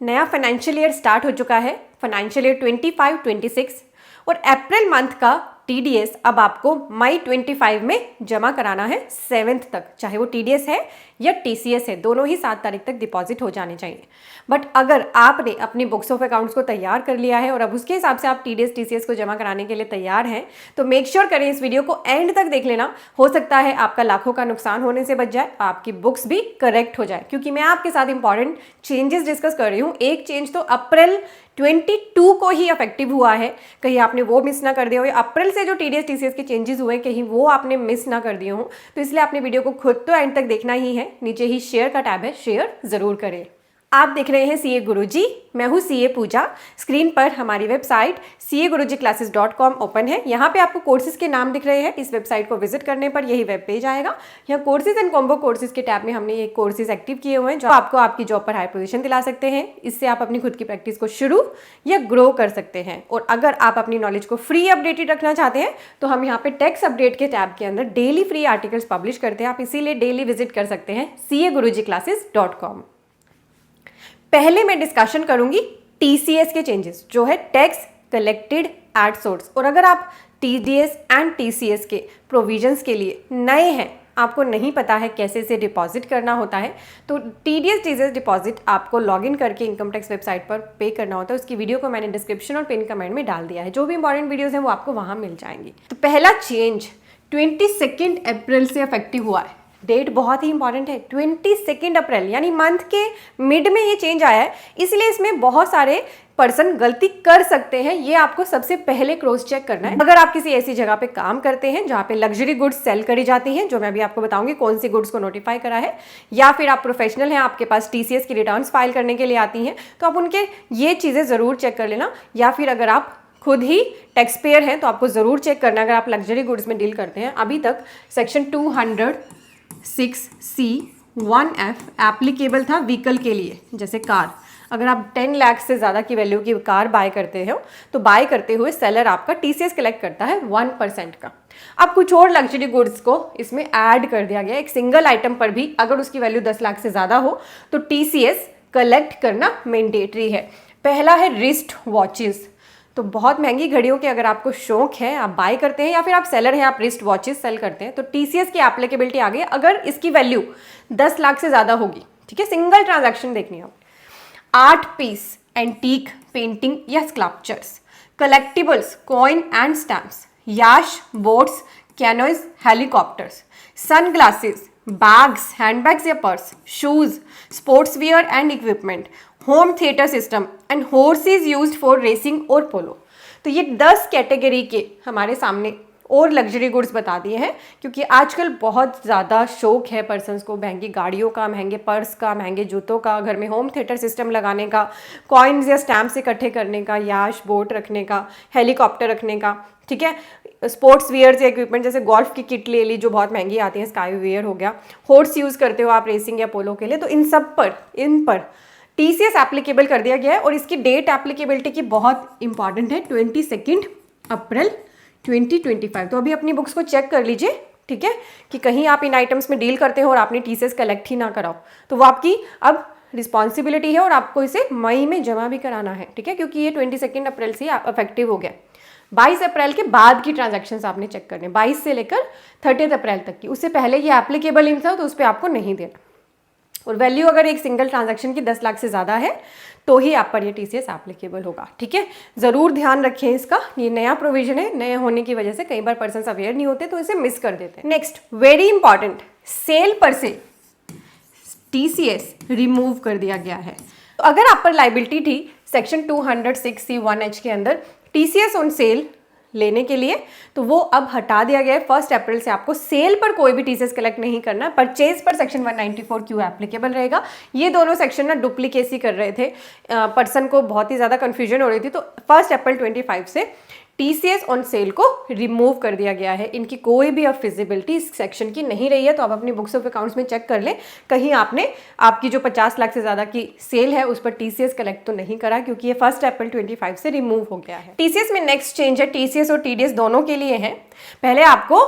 नया financial year start हो चुका है, फाइनेंशियल ईयर 25-26, और अप्रैल मंथ का TDS अब आपको मई 25 में जमा कराना है 7th तक, चाहे वो TDS है या TCS है, दोनों ही 7 तारीख तक डिपॉजिट हो जाने चाहिए। बट अगर आपने अपनी बुक्स ऑफ अकाउंट्स को तैयार कर लिया है और अब उसके हिसाब से आप TDS TCS को जमा कराने के लिए तैयार हैं, तो मेक श्योर करें इस वीडियो को एंड तक देख लेना। हो सकता है आपका लाखों का नुकसान होने से बच जाए, आपकी बुक्स भी करेक्ट हो जाए, क्योंकि मैं आपके साथ इंपॉर्टेंट चेंजेस डिस्कस कर रही हूँ। एक चेंज तो अप्रैल 22 को ही इफेक्टिव हुआ है, कहीं आपने वो मिस ना कर दिया हो। अप्रैल से जो TDS TCS के चेंजेस हुए कहीं वो आपने मिस ना कर दिए हो, तो इसलिए आपने वीडियो को खुद तो एंड तक देखना ही है। नीचे ही शेयर का टैब है, शेयर जरूर करें। आप देख रहे हैं CA गुरुजी, मैं हूँ CA पूजा। स्क्रीन पर हमारी वेबसाइट CAgurujiclasses.com ओपन है। यहाँ पे आपको कोर्सेज के नाम दिख रहे हैं। इस वेबसाइट को विजिट करने पर यही वेब पेज आएगा। यहाँ कोर्सेज एंड कॉम्बो कोर्सेज के टैब में हमने ये कोर्सेज एक्टिव किए हुए हैं जो आपको आपकी जॉब पर हाई पोजीशन दिला सकते हैं। इससे आप अपनी खुद की प्रैक्टिस को शुरू या ग्रो कर सकते हैं। और अगर आप अपनी नॉलेज को फ्री अपडेटेड रखना चाहते हैं तो हम यहाँ पे टेक्स अपडेट के टैब के अंदर डेली फ्री आर्टिकल्स पब्लिश करते हैं। आप इसीलिए डेली विजिट कर सकते हैं CAgurujiclasses.com। पहले मैं डिस्कशन करूंगी TCS के चेंजेस, जो है टैक्स कलेक्टेड एट सोर्स। और अगर आप TDS एंड TCS के प्रोविजंस के लिए नए हैं, आपको नहीं पता है कैसे से डिपॉजिट करना होता है, तो TDS TCS डिपॉजिट आपको लॉगिन करके इनकम टैक्स वेबसाइट पर पे करना होता है। उसकी वीडियो को मैंने डिस्क्रिप्शन और पिन कमेंट में डाल दिया है। जो भी इंपॉर्टेंट वीडियोस हैं वो आपको वहां मिल जाएंगी। तो पहला चेंज 22 अप्रैल से इफेक्टिव हुआ है। डेट बहुत ही इंपॉर्टेंट है, 22 अप्रैल, यानी मंथ के मिड में ये चेंज आया है। इसलिए इसमें बहुत सारे पर्सन गलती कर सकते हैं, ये आपको सबसे पहले क्रॉस चेक करना है। अगर आप किसी ऐसी जगह पे काम करते हैं जहाँ पे लग्जरी गुड्स सेल करी जाती हैं, जो मैं भी आपको बताऊंगी कौन सी गुड्स को नोटिफाई करा है, या फिर आप प्रोफेशनल हैं, आपके पास TCS की रिटर्न्स फाइल करने के लिए आती हैं, तो आप उनके ये चीज़ें ज़रूर चेक कर लेना। या फिर अगर आप खुद ही टैक्स पेयर हैं तो आपको ज़रूर चेक करना अगर आप लग्जरी गुड्स में डील करते हैं। अभी तक सेक्शन 206C(1)(f) एप्लीकेबल था व्हीकल के लिए, जैसे कार। अगर आप 10 लाख से ज़्यादा की वैल्यू की कार बाय करते हो तो बाय करते हुए सेलर आपका TCS कलेक्ट करता है 1% का। अब कुछ और लग्जरी गुड्स को इसमें ऐड कर दिया गया। एक सिंगल आइटम पर भी अगर उसकी वैल्यू 10 लाख से ज़्यादा हो तो TCS कलेक्ट करना मैंडेटरी है। पहला है रिस्ट वॉचेस। तो बहुत महंगी घड़ियों के अगर आपको शौक है, आप बाय करते हैं, या फिर आप सेलर हैं, आप रिस्ट वॉचेस सेल करते हैं, तो TCS की एप्लीकेबिलिटी आ गई अगर इसकी वैल्यू 10 लाख से ज़्यादा होगी। ठीक है, सिंगल ट्रांजैक्शन देखनी है। 8 पीस एंटीक पेंटिंग या sculptures, collectibles, coin and stamps, याश, boats, canoes, helicopters, sun glasses, bags, handbags या purse, shoes, sports wear and equipment, home theatre system and horses used for racing और polo. तो ये 10 category के हमारे सामने और लग्जरी गुड्स बता दिए हैं, क्योंकि आजकल बहुत ज़्यादा शौक है पर्सन्स को महंगी गाड़ियों का, महंगे पर्स का, महंगे जूतों का, घर में होम थिएटर सिस्टम लगाने का, कॉइन्स या स्टैम्प्स इकट्ठे करने का, याश बोट रखने का, हेलीकॉप्टर रखने का। ठीक है, स्पोर्ट्स वियर्स या इक्विपमेंट जैसे गोल्फ की किट ले ली जो बहुत महंगी आती है, स्काई वियर हो गया, हॉर्स यूज़ करते हो आप रेसिंग या पोलो के लिए, तो इन पर TCS एप्लीकेबल कर दिया गया है। और इसकी डेट एप्लीकेबिलिटी की बहुत इंपॉर्टेंट है, 22 अप्रैल 2025। तो अभी अपनी बुक्स को चेक कर लीजिए, ठीक है, कि कहीं आप इन आइटम्स में डील करते हो और आपने TCS कलेक्ट ही ना कराओ, तो वो आपकी अब रिस्पॉन्सिबिलिटी है और आपको इसे मई में जमा भी कराना है। ठीक है, क्योंकि ये 22 अप्रैल से इफेक्टिव हो गया। 22 अप्रैल के बाद की ट्रांजैक्शंस आपने चेक करने, 22 से लेकर 30 अप्रैल तक की। उससे पहले ये एप्लीकेबल इन था तो उस पर आपको नहीं देना। और वैल्यू अगर एक सिंगल ट्रांजैक्शन की 10 लाख से ज़्यादा है तो ही आप पर ये TCS एप्लीकेबल होगा। ठीक है, ज़रूर ध्यान रखें इसका, ये नया प्रोविजन है। नए होने की वजह से कई बार पर्सन अवेयर नहीं होते तो इसे मिस कर देते हैं। नेक्स्ट, वेरी इंपॉर्टेंट, सेल पर से TCS रिमूव कर दिया गया है। तो अगर आप पर लाइबिलिटी थी सेक्शन 206C(1)(h) के अंदर TCS ऑन सेल लेने के लिए, तो वो अब हटा दिया गया है। 1 अप्रैल से आपको सेल पर कोई भी TCS कलेक्ट नहीं करना, परचेज पर सेक्शन 194Q एप्लीकेबल रहेगा। ये दोनों सेक्शन ना डुप्लीकेसी कर रहे थे, पर्सन को बहुत ही ज़्यादा कन्फ्यूजन हो रही थी। तो 1 अप्रैल 25 से TCS ऑन सेल को रिमूव कर दिया गया है। इनकी कोई भी अब फिजिबिलिटी इस सेक्शन की नहीं रही है। तो आप अपनी बुक्स ऑफ अकाउंट्स में चेक कर लें, कहीं आपने आपकी जो 50 लाख से ज़्यादा की सेल है उस पर TCS कलेक्ट तो नहीं करा, क्योंकि ये 1 अप्रैल 25 से रिमूव हो गया है। TCS में नेक्स्ट चेंज है, TCS और TDS दोनों के लिए है। पहले आपको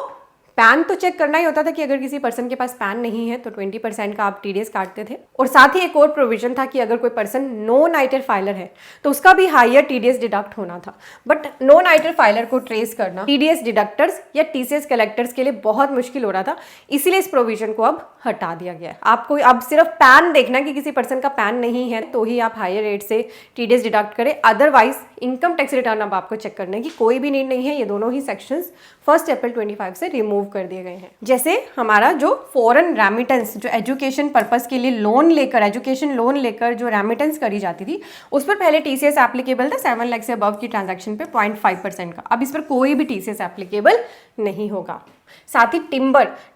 पैन तो चेक करना ही होता था कि अगर किसी पर्सन के पास पैन नहीं है तो 20% का आप टीडीएस काटते थे। और साथ ही एक और प्रोविजन था कि अगर कोई पर्सन नॉन आइटर फाइलर है तो उसका भी हायर टीडीएस डिडक्ट होना था। बट नॉन आइटर फाइलर को ट्रेस करना टीडीएस डिडक्टर्स या टीसीएस कलेक्टर्स के लिए बहुत मुश्किल हो रहा था, इसीलिए इस प्रोविजन को अब हटा दिया गया है। आपको अब सिर्फ पैन देखना कि किसी पर्सन का पैन नहीं है तो ही आप हायर रेट से टीडीएस डिडक्ट करें, अदरवाइज इनकम टैक्स रिटर्न अब आपको चेक करने की कोई भी नीड नहीं है। ये दोनों ही सेक्शंस 1 अप्रैल 25 से रिमूव कर दिए गए हैं। जैसे हमारा जो फॉरेन रेमिटेंस, जो एजुकेशन पर्पस के लिए लोन लेकर, एजुकेशन लोन लेकर जो रेमिटेंस करी जाती थी, उस पर पहले टीसीएस एप्लीकेबल था 7 लाख से अबव की ट्रांजैक्शन पे 0.5% का। अब इस पर कोई भी टीसीएस एप्लीकेबल नहीं होगा। साथ ही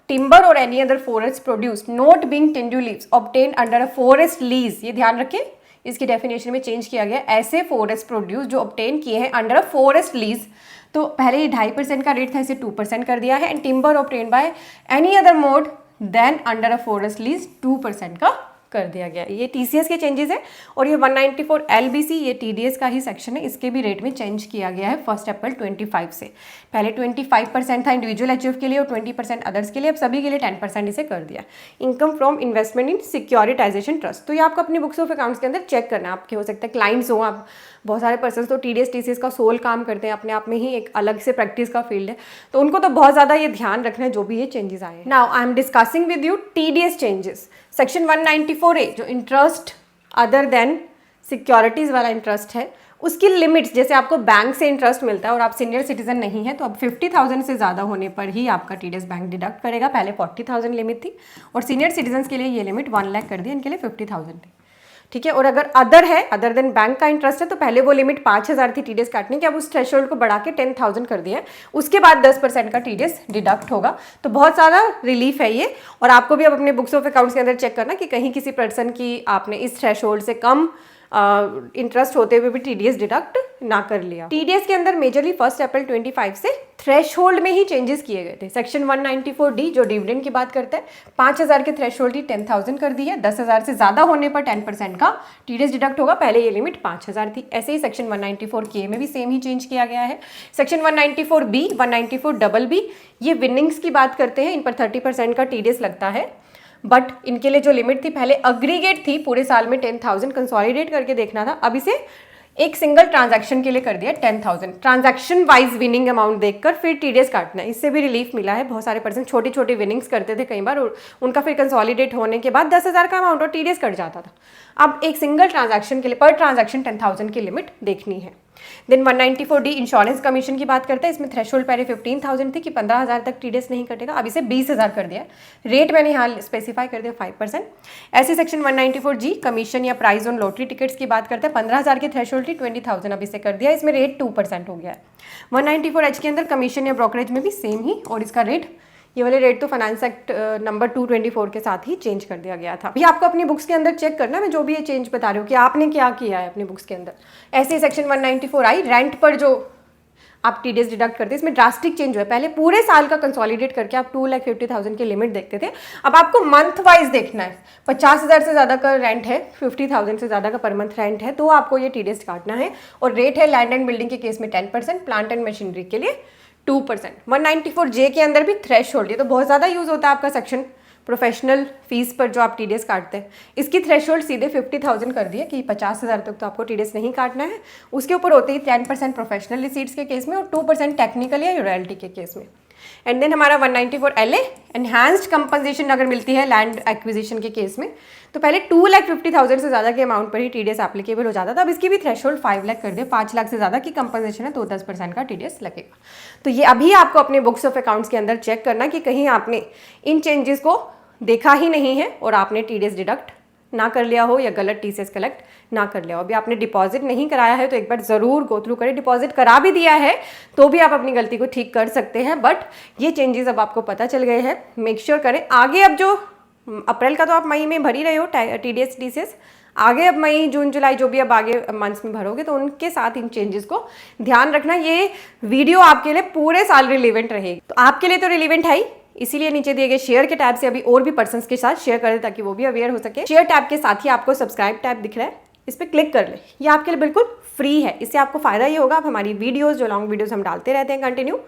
टिम्बर और any other forest produce not being tendu leaves obtained under a forest lease, ये ध्यान रखें, इसकी डेफिनेशन में चेंज किया गया। ऐसे फॉरेस्ट प्रोड्यूस जो ऑब्टेन किए हैं अंडर अ फॉरेस्ट लीज, तो पहले ये 2.5% का रेट था, इसे 2% कर दिया है। And timber obtain by any other mode than under a forest lease 2% का कर दिया गया। ये टीसीएस के चेंजेस है। और ये 194 एलबीसी, ये टीडीएस का ही सेक्शन है, इसके भी रेट में चेंज किया गया है 1 अप्रैल 25 से। पहले 25% था इंडिविजुअल एचयूएफ के लिए और 20% अदर्स के लिए, अब सभी के लिए 10% इसे कर दिया। Income from investment in securitisation trust, तो ये आपको अपनी बुक्स ऑफ अकाउंट्स के अंदर चेक करना है। आपके हो सकता है क्लाइंट्स हो, आप बहुत सारे पर्सन तो टीडीएस टीसीएस का सोल काम करते हैं, अपने आप में ही एक अलग से प्रैक्टिस का फील्ड है, तो उनको तो बहुत ज़्यादा ये ध्यान रखना है जो भी ये चेंजेस आए हैं। Now I am discussing with you TDS changes. Section 194A जो इंटरेस्ट अदर देन सिक्योरिटीज़ वाला इंटरेस्ट है, उसकी लिमिट्स, जैसे आपको बैंक से इंटरेस्ट मिलता है और आप सीनियर सिटीजन नहीं है तो अब 50,000 से ज़्यादा होने पर ही आपका टीडीएस बैंक डिडक्ट करेगा। पहले 40,000 लिमिट थी और सीनियर सिटीजन के लिए ये लिमिट 1 लाख कर दी, इनके लिए 50,000 थी, ठीक है। और अगर अदर है, अदर देन बैंक का इंटरेस्ट है, तो पहले वो लिमिट 5,000 थी टीडीएस काटने की, अब उस थ्रेशोल्ड को बढ़ा के 10,000 कर दिया है। उसके बाद 10% का टीडीएस डिडक्ट होगा, तो बहुत ज़्यादा रिलीफ है ये। और आपको भी अब अपने बुक्स ऑफ अकाउंट्स के अंदर चेक करना कि कहीं किसी पर्सन की आपने इस थ्रेशोल्ड से कम इंटरेस्ट होते हुए भी टीडीएस डिडक्ट ना कर लिया। टीडीएस के अंदर मेजरली 1 अप्रैल 25 से थ्रेशोल्ड में ही चेंजेस किए गए थे। सेक्शन 194D जो डिविडेंड की बात करता है, 5,000 के थ्रेशोल्ड ही 10,000 कर दी है। 10,000 से ज़्यादा होने पर 10% का टीडीएस डिडक्ट होगा, पहले ये लिमिट 5,000 थी। ऐसे ही सेक्शन 194K में भी सेम ही चेंज किया गया है। सेक्शन 194B, 194BB, ये विनिंग्स की बात करते हैं, इन पर 30% का टीडीएस लगता है। बट इनके लिए जो लिमिट थी पहले अग्रीगेट थी, पूरे साल में 10,000 कंसोलिडेट करके देखना था, अब इसे एक सिंगल ट्रांजैक्शन के लिए कर दिया 10,000। ट्रांजैक्शन वाइज विनिंग अमाउंट देखकर फिर टीडीएस काटना है, इससे भी रिलीफ मिला है। बहुत सारे पर्सन छोटी छोटी विनिंग्स करते थे कई बार और उनका फिर कंसोलिडेट होने के बाद 10,000 का अमाउंट और टीडीएस कट जाता था। अब एक सिंगल ट्रांजैक्शन के लिए पर ट्रांजैक्शन 10,000 की लिमिट देखनी है। देन 194D इंश्योरेंस कमीशन की बात करते हैं, इसमें थ्रेशोल्ड पहले 15,000 थी कि 15,000 तक टीडीएस नहीं कटेगा, अब इसे 20,000 कर दिया। रेट मैंने यहाँ स्पेसिफाई कर दिया 5%। ऐसे सेक्शन 194G कमीशन या प्राइस ऑन लॉटरी टिकट्स की बात करते हैं, 15,000 की थ्रेशोल्ड थी, 20,000 अब इसे कर दिया, इसमें रेट 2% हो गया है। 194H के अंदर कमीशन या ब्रोकरेज में भी सेम ही, और इसका रेट, ये वाले रेट तो फाइनेंस एक्ट नंबर 224 के साथ ही चेंज कर दिया गया था। ये आपको अपनी बुक्स के अंदर चेक करना है, मैं जो भी ये चेंज बता रही हूँ कि आपने क्या किया है अपनी बुक्स के अंदर। ऐसे ही सेक्शन 194I रेंट पर जो आप टीडीएस डिडक्ट करते हैं, इसमें ड्रास्टिक चेंज हुआ है। पहले पूरे साल का कंसोलिडेट करके आप 2,50,000 की लिमिट देखते थे, अब आपको मंथ वाइज देखना है। 50,000 से ज़्यादा का रेंट है, 50,000 से ज़्यादा का पर मंथ रेंट है, तो आपको ये टीडीएस काटना है। और रेट है लैंड एंड बिल्डिंग के केस में 10%, प्लांट एंड मशीनरी के लिए 2%। 194J के अंदर भी थ्रेशोल्ड, ये तो बहुत ज़्यादा यूज़ होता है आपका सेक्शन प्रोफेशनल फीस पर जो आप टीडीएस काटते हैं, इसकी थ्रेशोल्ड सीधे 50,000 कर दिए कि 50,000 तक तो आपको टीडीएस नहीं काटना है। उसके ऊपर होती है 10% प्रोफेशनल रिसीट्स के केस में और 2% टेक्निकल या रॉयल्टी के केस में। एंड देन हमारा 194LA एनहांस्ड कंपनसेशन अगर मिलती है लैंड एक्विजिशन के केस में, तो पहले 2,50,000 से ज़्यादा के अमाउंट पर ही टीडीएस एप्लीकेबल हो जाता था, अब इसकी भी थ्रेशोल्ड 5 लाख कर दिया। 5 लाख से ज़्यादा की कंपनसेशन है तो 10% का टीडीएस लगेगा। तो ये अभी आपको अपने बुक्स ऑफ अकाउंट्स के अंदर चेक करना कि कहीं आपने इन चेंजेस को देखा ही नहीं है और आपने टीडीएस डिडक्ट ना कर लिया हो या गलत टीसीएस कलेक्ट ना कर लिया हो। अभी आपने डिपॉजिट नहीं कराया है तो एक बार ज़रूर गो थ्रू करें। डिपॉजिट करा भी दिया है तो भी आप अपनी गलती को ठीक कर सकते हैं, बट ये चेंजेस अब आपको पता चल गए हैं, मेक श्योर करें। आगे अब जो अप्रैल का तो आप मई में भर ही रहे हो टीडीएस टीसीएस, आगे अब मई जून जुलाई जो भी अब आगे मंथ्स में भरोगे तो उनके साथ इन चेंजेस को ध्यान रखना। ये वीडियो आपके लिए पूरे साल रिलेवेंट रहेगी, तो आपके लिए तो रिलेवेंट है ही, इसीलिए नीचे दिए गए शेयर के टैब से अभी और भी पर्सन्स के साथ शेयर करें ताकि वो भी अवेयर हो सके। शेयर टैब के साथ ही आपको सब्सक्राइब टैब दिख रहा है, इस पर क्लिक कर ले, ये आपके लिए बिल्कुल फ्री है। इससे आपको फ़ायदा ये होगा, आप हमारी वीडियोस, जो लॉन्ग वीडियोस हम डालते रहते हैं कंटिन्यू,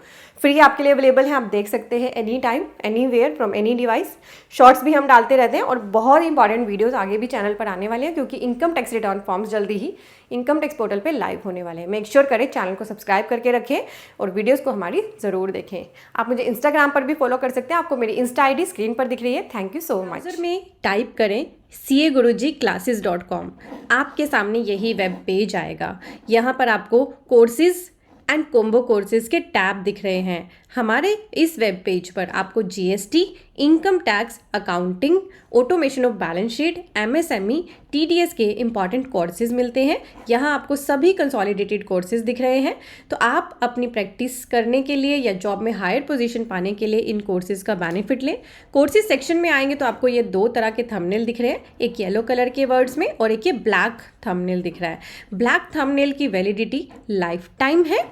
फ्री आपके लिए अवेलेबल है, आप देख सकते हैं any time anywhere from any device. Shorts भी हम डालते रहते हैं और बहुत इंपॉर्टेंट वीडियोस आगे भी चैनल पर आने वाले हैं, क्योंकि इनकम टैक्स रिटर्न फॉर्म्स जल्दी ही इनकम टैक्स पोर्टल पे लाइव होने वाले हैं। मेक श्योर करें चैनल को सब्सक्राइब करके रखें और वीडियोस को हमारी ज़रूर देखें। आप मुझे इंस्टाग्राम पर भी फॉलो कर सकते हैं, आपको मेरी इंस्टा ID स्क्रीन पर दिख रही है। Thank you so much. Browser में टाइप करें CAGurujiClasses.com, आपके सामने यही वेब पेज आएगा। यहाँ पर आपको कोर्सेज एंड कॉम्बो कोर्सेज के टैब दिख रहे हैं। हमारे इस वेब पेज पर आपको GST, income tax, accounting, automation of balance sheet, MSME, TDS के इंपॉर्टेंट कोर्सेज मिलते हैं। यहाँ आपको सभी कंसोलिडेटेड कोर्सेज दिख रहे हैं। तो आप अपनी प्रैक्टिस करने के लिए या जॉब में हायर पोजीशन पाने के लिए इन कोर्सेज का बेनिफिट लें। कोर्सेज सेक्शन में आएंगे तो आपको ये 2 तरह के थंबनेल दिख रहे हैं, एक येलो कलर के वर्ड्स में और एक ये ब्लैक थंबनेल दिख रहा है। ब्लैक थंबनेल की वैलिडिटी लाइफ टाइम है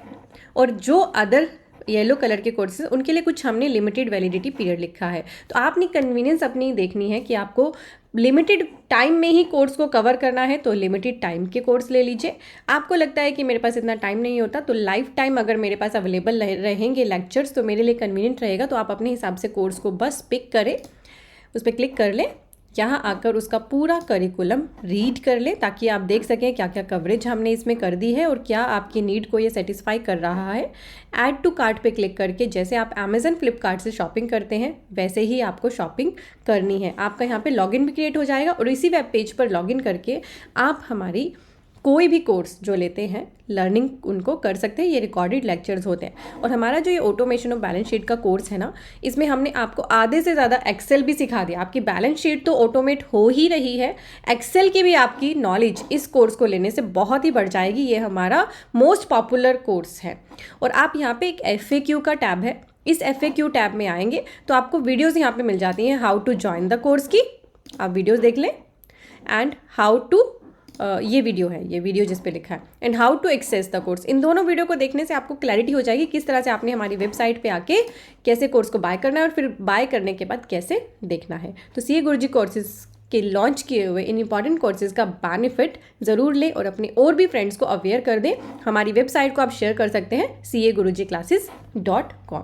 और जो अदर येलो कलर के कोर्सेज उनके लिए कुछ हमने लिमिटेड वैलिडिटी पीरियड लिखा है। तो आपने कन्वीनियंस अपनी देखनी है कि आपको लिमिटेड टाइम में ही कोर्स को कवर करना है तो लिमिटेड टाइम के कोर्स ले लीजिए। आपको लगता है कि मेरे पास इतना टाइम नहीं होता तो लाइफ टाइम अगर मेरे पास अवेलेबल रहेंगे लेक्चर्स तो मेरे लिए कन्वीनियंट रहेगा, तो आप अपने हिसाब से कोर्स को बस पिक करें, उस पर क्लिक कर लें, यहाँ आकर उसका पूरा करिकुलम रीड कर लें ताकि आप देख सकें क्या क्या कवरेज हमने इसमें कर दी है और क्या आपकी नीड को ये सेटिस्फाई कर रहा है। ऐड टू कार्ट पे क्लिक करके जैसे आप अमेजन फ्लिपकार्ट से शॉपिंग करते हैं वैसे ही आपको शॉपिंग करनी है। आपका यहाँ पे लॉगिन भी क्रिएट हो जाएगा और इसी वेब पेज पर लॉगिन करके आप हमारी कोई भी कोर्स जो लेते हैं लर्निंग उनको कर सकते हैं। ये रिकॉर्डेड लेक्चर्स होते हैं। और हमारा जो ये ऑटोमेशन ऑफ बैलेंस शीट का कोर्स है ना, इसमें हमने आपको आधे से ज़्यादा एक्सेल भी सिखा दिया। आपकी बैलेंस शीट तो ऑटोमेट हो ही रही है, एक्सेल की भी आपकी नॉलेज इस कोर्स को लेने से बहुत ही बढ़ जाएगी। ये हमारा मोस्ट पॉपुलर कोर्स है। और आप यहाँ पे एक FAQ का टैब है, इस FAQ टैब में आएंगे तो आपको वीडियोज़ यहाँ पर मिल जाती हैं how to join the course की। आप वीडियोज़ देख लें एंड हाउ टू ये वीडियो है, ये वीडियो जिस पे लिखा है and how to access the course. इन दोनों वीडियो को देखने से आपको क्लैरिटी हो जाएगी किस तरह से आपने हमारी वेबसाइट पे आके कैसे कोर्स को बाय करना है और फिर बाय करने के बाद कैसे देखना है। तो CA गुरुजी कोर्सेज के लॉन्च किए हुए इन इंपॉर्टेंट कोर्सेज का बेनिफिट ज़रूर लें और अपने और भी फ्रेंड्स को अवेयर कर दें। हमारी वेबसाइट को आप शेयर कर सकते हैं CAGurujiClasses.com।